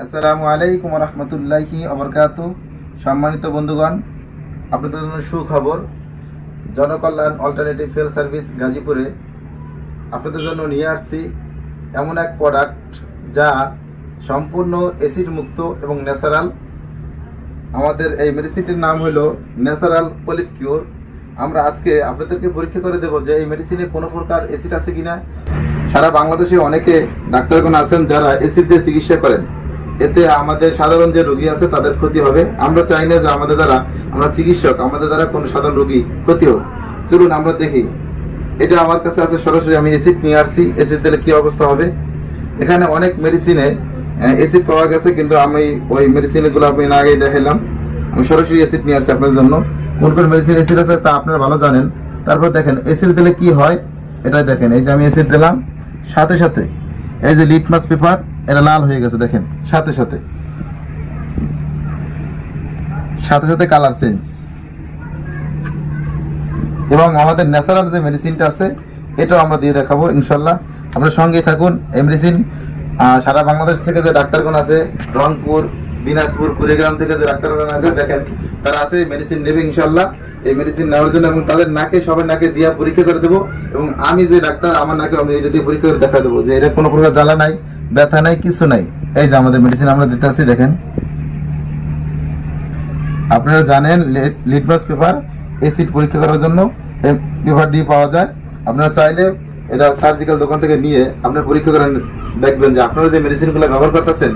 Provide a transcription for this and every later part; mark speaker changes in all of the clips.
Speaker 1: আসসালামু আলাইকুম ওয়া রাহমাতুল্লাহি ওয়া বারাকাতুহু। সম্মানিত বন্ধুগণ, আপনাদের জন্য সুখবর। জনকল্যাণ অল্টারনেটিভ হেলথ সার্ভিস গাজীপুরে আপনাদের জন্য নিয়ে আসছি এমন এক প্রোডাক্ট যা সম্পূর্ণ অ্যাসিড মুক্ত এবং ন্যাচারাল। আমাদের এই মেডিসিনটির নাম হলো ন্যাচারাল পলিপ কিউর। আমরা আজকে আপনাদেরকে পরীক্ষা করে দেব যে এই মেডিসিনে কোনো প্রকার অ্যাসিড আছে কিনা। সারা বাংলাদেশে অনেকে ডাক্তারগণ আছেন যারা অ্যাসিড দিয়ে চিকিৎসা করেন, এতে আমাদের সাধারণ যে রোগী আছে তাদের ক্ষতি হবে। আমরা চাই না যে আমাদের দ্বারা, আমরা চিকিৎসক, আমাদের দ্বারা কোনো সাধারণ রোগী ক্ষতি হোক। চলুন আমরা দেখি। এটা আমার কাছে আছে, সরাসরি আমি অ্যাসিড নিয়ে আসছি। অ্যাসিড দিলে কি অবস্থা হবে। এখানে অনেক মেডিসিনে অ্যাসিড পাওয়া গেছে, কিন্তু আমি ওই মেডিসিনগুলো আপনি না আগেই দেখালাম। আমি সরাসরি অ্যাসিড নিয়ে আসছি আপনাদের জন্য। কোন কোন মেডিসিন অ্যাসিড আছে তা আপনারা ভালো জানেন। তারপর দেখেন অ্যাসিড দিলে কি হয়, এটাই দেখেন। এই যে আমি অ্যাসিড দিলাম, সাথে সাথে এই যে লিটমাস পেপার এটা লাল হয়ে গেছে, দেখেন সাথে সাথে কালার চেঞ্জ। এবং আমাদের ন্যাচারাল যে মেডিসিনটা আছে এটাও আমরা দিয়ে দেখাবো ইনশাল্লাহ। আপনার সঙ্গেই থাকুন। এই মেডিসিন সারা বাংলাদেশ থেকে যে ডাক্তারগণ আছে, রংপুর, দিনাজপুর, কুড়িগ্রাম থেকে যে ডাক্তারগণ আছে, দেখেন তারা আছে মেডিসিন নেবে ইনশাল্লাহ। এই মেডিসিন নেওয়ার জন্য এবং তাদের নাকে, সবার নাকে দিয়ে পরীক্ষা করে দেবো। এবং আমি যে ডাক্তার, আমার নাকে আমি এটা দিয়ে পরীক্ষা করে দেখা দেবো যে এটা কোনো প্রকার জ্বালা নাই, ব্যথা নাই, কিছু নাই। এই যে আমাদের মেডিসিন আমরা দিতে আসছি, দেখেন। আপনারা জানেন লিটমাস পেপার অ্যাসিড পরীক্ষা করার জন্য এই পেপার দিয়ে পাওয়া যায়। আপনারা চাইলে এটা সার্জিক্যাল দোকান থেকে নিয়ে আপনারা পরীক্ষা করেন, দেখবেন যে আপনারা যে মেডিসিনগুলো ব্যবহার করতেছেন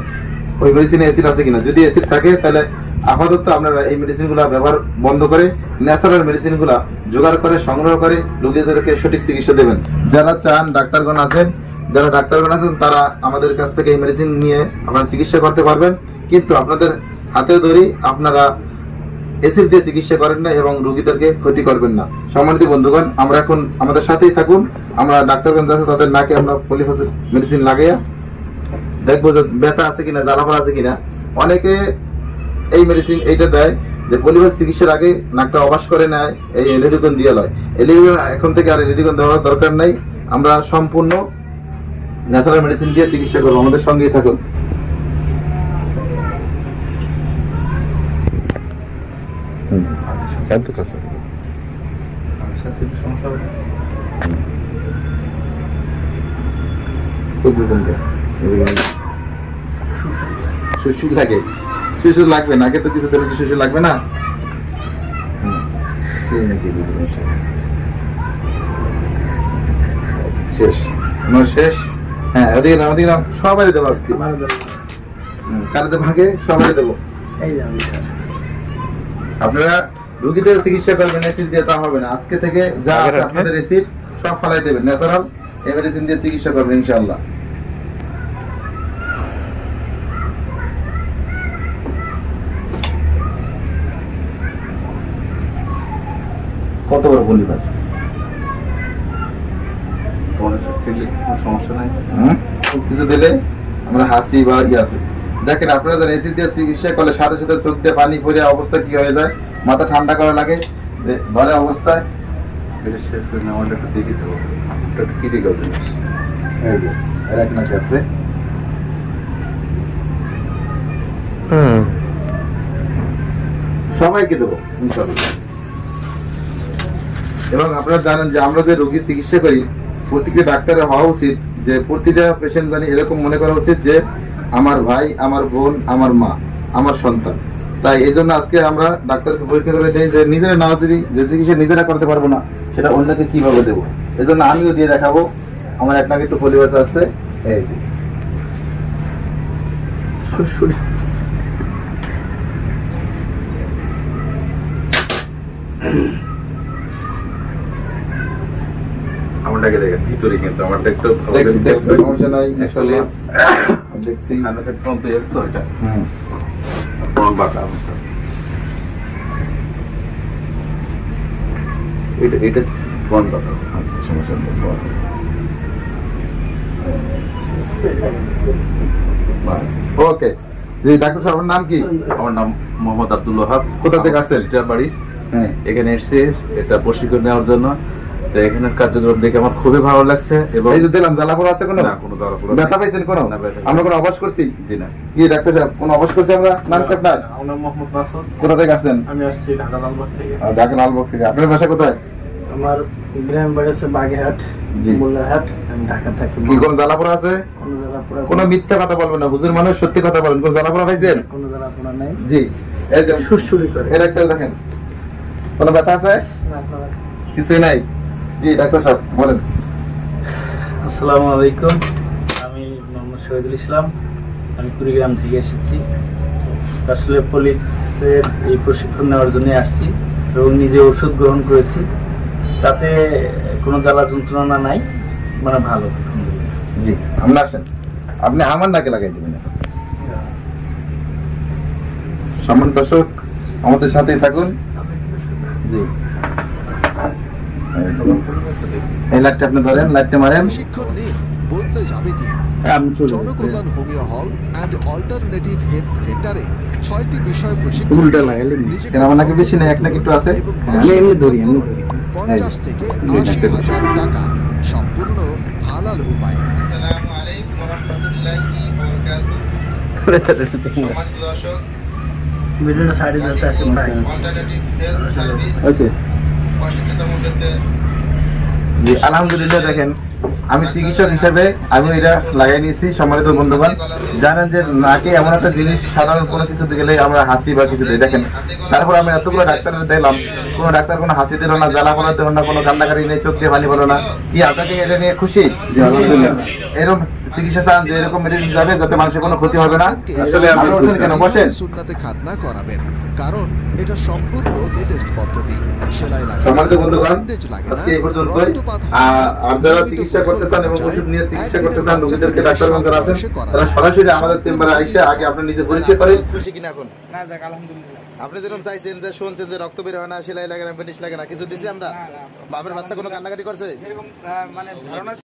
Speaker 1: ওই মেডিসিনে অ্যাসিড আছে কিনা। যদি অ্যাসিড থাকে তাহলে আপাতত আপনারা এই মেডিসিনগুলো ব্যবহার বন্ধ করে ন্যাচারাল মেডিসিনগুলো জোগাড় করে সংগ্রহ করে রোগীদেরকে সঠিক চিকিৎসা দেবেন। যারা চান, ডাক্তারগণ আছেন, তারা আমাদের কাছ থেকে এই মেডিসিন নিয়ে আপনারা চিকিৎসা করতে পারবেন। কিন্তু আপনাদের হাতে ধরি আপনারা অ্যাসিড দিয়ে চিকিৎসা করেন না এবং রোগীদেরকে ক্ষতি করবেন না। সম্মানিত বন্ধুগণ, আমরা এখন আমাদের সাথেই থাকুন। আমরা ডাক্তারগণ আছে তাদের নাকে আমরা পলিফাস মেডিসিন লাগাইয়া দেখবো যে ব্যথা আছে কিনা, জ্বালাপড়া আছে কিনা। অনেকে এই মেডিসিন এইটা দেয় যে পলিফাস চিকিৎসার আগে নাকটা অবাস করে নেয়, এই রেডিকন দিয়ে লয়। এখন থেকে আর রেডিকন দেওয়ার দরকার নাই। আমরা সম্পূর্ণ ন্যাচারাল মেডিসিন দিয়ে চিকিৎসা করবো। আমাদের সঙ্গেই থাকুন। শুশু লাগে, শুশু লাগবে নাকে তো কিছু দিলে শুশু লাগবে না। শেষ শেষ। হ্যাঁ, ওদিকে না, ওদিকে না, সবাই দেবো আজকে। কারাতে ভাগে সবাই দেবো। আপনারা রোগীদের চিকিৎসা করবেন অ্যাসিড দিয়ে, তা হবে না। আজকে থেকে যা আছে আপনাদের অ্যাসিড সব ফালাই দেবেন, ন্যাচারাল এই মেডিসিন দিয়ে চিকিৎসা করবেন ইনশাআল্লাহ। কত বড় পলিপাস, সমস্যা নাই। কিছু দিলে আমরা হাসি বা আছে। দেখেন আপনারা যারা অ্যাসিড দিয়ে চিকিৎসা করলে সাথে সাথে চোখ দিয়ে পানি পড়ে অবস্থা কি হয়ে যায়, মাথা ঠান্ডা করা লাগে ধরে অবস্থায়। সবাইকে দেবো ইনশাআল্লাহ। এবং আপনারা জানেন যে আমরা যে রোগী চিকিৎসা করি, প্রতিটি ডাক্তারের হওয়া উচিত যে প্রতিটা পেশেন্ট জানি এরকম মনে করা উচিত যে আমার ভাই, আমার বোন, আমার মা, আমার সন্তান। তাই এই জন্য আজকে আমরা ডাক্তারকে পরীক্ষা করে দিই যে নিজেরা না, যদি যে চিকিৎসা নিজেরা করতে পারবো না সেটা অন্যকে কিভাবে দেবো। এই জন্য আমিও দিয়ে দেখাবো। আমার এক নাকি একটু পরিবার আছে। এই যে আমারটাকে দেখেন ভিতরে, কিন্তু আমারটা একটু সমস্যা নাই। অ্যাকচুয়ালি দেখছি তো এটা বাটা এটা বন্ধ। আচ্ছা, সমস্যা নেই। ওকে। জি ডাক্তার সাহেব, আপনার নাম কি?
Speaker 2: আমার নাম মোহাম্মদ আব্দুল ওয়াহাব।
Speaker 1: কোথা থেকে আসছেন?
Speaker 2: বাড়ি। এখানে এসেছি এটা প্রশিক্ষণ নেওয়ার জন্য। তো এখানের কার্যক্রম দেখে আমার খুবই ভালো লাগছে। এবং
Speaker 1: এই যে দিলাম জ্বালাপোড়া আছে কোনো?
Speaker 2: না, কোনো জ্বালাপোড়া
Speaker 1: ব্যথা পাইছেন কোনো?
Speaker 2: না, ব্যথা
Speaker 1: আমরা কোনো অবশ করছি?
Speaker 2: জি না।
Speaker 1: কি ডাক্তার সাহেব কোনো অবশ করছি আমরা? নাম কি আপনার?
Speaker 3: আমার নাম মোহাম্মদ মাসুদ।
Speaker 1: কোথা থেকে আসছেন?
Speaker 3: আমি আসছি ঢাকা লালবাগ থেকে।
Speaker 1: ঢাকা লালবাগ থেকে। আপনার বাসা কোথায়?
Speaker 3: আমার গ্রাম বাড়ি হচ্ছে বাগেরহাট,
Speaker 1: জি।
Speaker 3: মোল্লারহাট। আমি ঢাকা থাকি।
Speaker 1: কি কোনো জ্বালাপোড়া আছে?
Speaker 3: কোনো জ্বালাপোড়া
Speaker 1: কোনো মিথ্যা কথা বলবেন না, হুজুর মানুষ সত্যি কথা বলেন। কোনো জ্বালাপোড়া পাইছেন?
Speaker 3: কোনো জ্বালাপোড়া নাই।
Speaker 1: জি। এই যে
Speaker 3: সুরসুরি করে।
Speaker 1: এই ডাক্তার দেখেন, কোনো ব্যথা আছে?
Speaker 3: না, আপনারা
Speaker 1: কিছুই নাই। জি ডাক্তার সাহেব বলেন।
Speaker 3: আসসালামু আলাইকুম। আমি মোহাম্মদ শহীদুল ইসলাম। আমি কুড়িগ্রাম থেকে এসেছি। আসলে পুলিশের এই প্রশিক্ষণ নেওয়ার জন্য আসছি এবং নিজে ওষুধ গ্রহণ করেছি, তাতে কোনো জ্বালা যন্ত্রণা নাই, মানে ভালো।
Speaker 1: জি আপনি আসেন, আপনি আমার নাকে লাগাই দেবেন। সম্মানিত দর্শক আমাদের সাথেই থাকুন। জি এই লাইটটা আপনি ধরেন, লাইটটা মারেন।
Speaker 4: প্রশিক্ষণ নিন, বদলে যাবে দিন। জনকল্যাণ হোমিও হল অ্যান্ড অল্টারনেটিভ হেলথ সেন্টারে 6টি বিষয় প্রশিক্ষণ নিজেকে
Speaker 1: আমার নাকি বেশি নেই, এক নাকি একটু আছে।
Speaker 4: এবং মাসে বেতন করুন 50 থেকে 80,000 টাকা সম্পূর্ণ হালাল উপায়ে।
Speaker 1: আসসালামু আলাইকুম ওয়া রাহমাতুল্লাহি ওয়া বারাকাতুহু। সম্মানিত দর্শক,
Speaker 3: ভিডিওটা সাইডে যাচ্ছে আছে ভাই।
Speaker 1: অল্টারনেটিভ হেলথ সার্ভিস
Speaker 2: ওকে।
Speaker 1: ওয়াশিংটন দেশের। জি আলহামদুলিল্লাহ। দেখেন আমি চিকিৎসক হিসেবে আমি এটা লাগাই নিয়েছি। সম্মানিত বন্ধুগণ, জানেন যে নাকে এমন একটা জিনিস, সাধারণ কোনো কিছু গেলে আমরা হাসি বা কিছু দিই। দেখেন তারপর আমি এতগুলো ডাক্তারের দেখলাম, কোনো ডাক্তার কোনো হাসি দিল না, জ্বালা পোড়া দিল না, কোনো কান্নাকারি নেই, চোখ দিয়ে পানি বলো না। কি আপনাকে এটা নিয়ে খুশি? এরকম চিকিৎসা চান যে এরকম মেডিসিন যাবে যাতে মানুষের কোনো ক্ষতি হবে না? আসলে আপনি বলছেন কেন? বসেন।
Speaker 4: সুন্নাতে খাতনা করাবেন, কারণ এটা সম্পূর্ণ লেটেস্ট পদ্ধতি। সেলাই লাগে না,
Speaker 1: সম্মানিত বন্ধুগণ,
Speaker 4: ব্যান্ডেজ লাগে না,
Speaker 1: আজকে এই পর্যন্তই।
Speaker 4: রক্তপাত হয় না,
Speaker 1: আর যারা
Speaker 4: নিয়মিত
Speaker 1: চিকিৎসা
Speaker 4: গোসল
Speaker 1: করতে চান এবং
Speaker 4: করা যায়,
Speaker 1: ওষুধ নিয়ে চিকিৎসা করতে
Speaker 4: একদিনের
Speaker 1: চান,
Speaker 4: বাচ্চা
Speaker 1: রোগীদেরকে
Speaker 4: থেকে
Speaker 1: ডাক্তারগণ যারা আছেন
Speaker 4: সব করা
Speaker 1: তারা
Speaker 4: যায়।
Speaker 1: সরাসরি আমাদের চেম্বারে
Speaker 4: সম্পূর্ণ
Speaker 1: আইসা আগে আপনি নিজে পরিচয় করেন। খুশি কিনা এখন?
Speaker 5: না যাক আলহামদুলিল্লাহ।
Speaker 1: আপনি যেরকম চাইছেন যে শুনছেন যে রক্ত বের হয় না, সেলাই লাগে না, ব্যান্ডেজ লাগে না, কিছু দিছি আমরা? বাপের বাচ্চা কোনো কান্নাকাটি করছে?
Speaker 5: এরকম মানে ধারণা